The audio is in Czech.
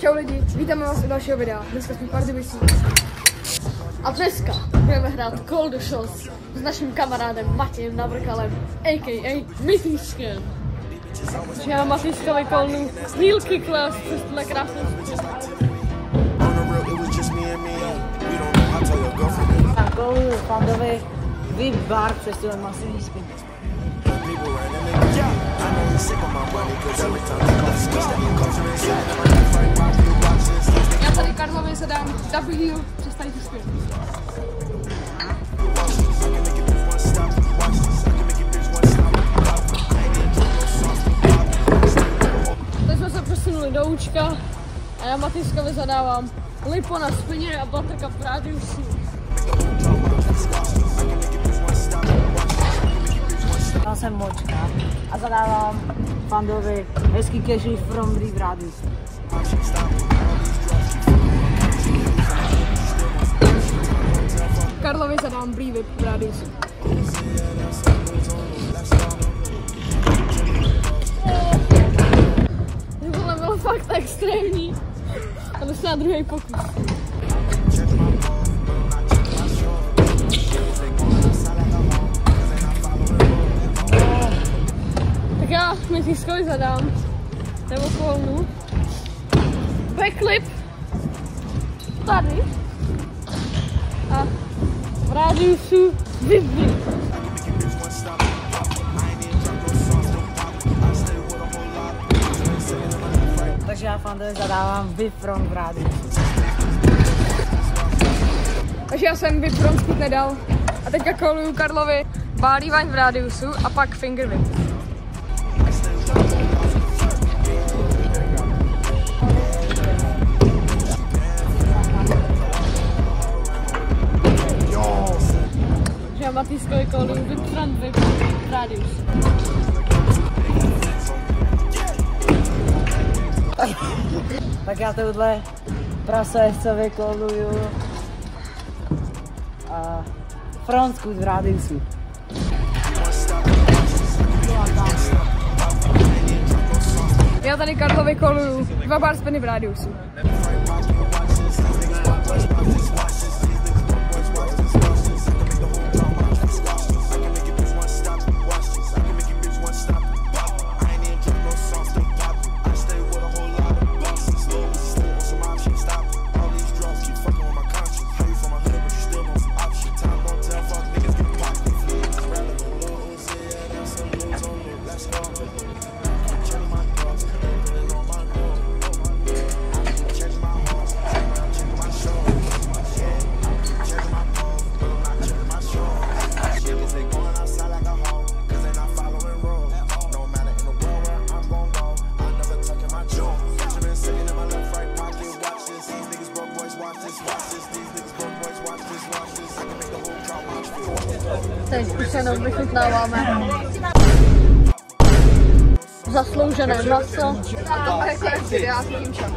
Čau lidi, vítáme vás u dalšího videa. Dneska jsme v Pardubicích. A dneska budeme hrát Cold Shots s naším kamarádem Matějem Navrkalem, a.k.a. Mythíčkem. Takže já Matýška vykolnu Steel Kickless přes tuhle krásnou zpěvu. A koluju Fandovi VIP bar přes tuhle masivní spin. Já tady Karlovi zadám W přes tady tu zpěvu. Teď jsme se posunuli do účka a já Matýškovi zadávám lipo na spině a buttercup v rádiusu. Tam jsem močka a zadávám Fandovi hezký casual from v rádiusu. Karlovi zadám Bree Whip v rádiusu. Tohle bylo fakt extrémní. A to na druhý pokus. Tak já Mythíčkovi zadám nebo kolnu backflip tady a v rádiusu vyvny. Takže já Fandovi zadávám VIP from v rádiusu. Takže já jsem whip front scoot nedal a teďka koluju Karlovi body line v rádiusu a pak finger whip. Takže já Matýškovi koluju whip front whip v rádiusu. Tak já tohle prase co vykoluju a front scoot v rádiusu. Já tady Karlovi koluju 2 bar spiny v rádiusu. Teď už jenom vychutnáváme zasloužené maso. A to je konec videa s tím čem.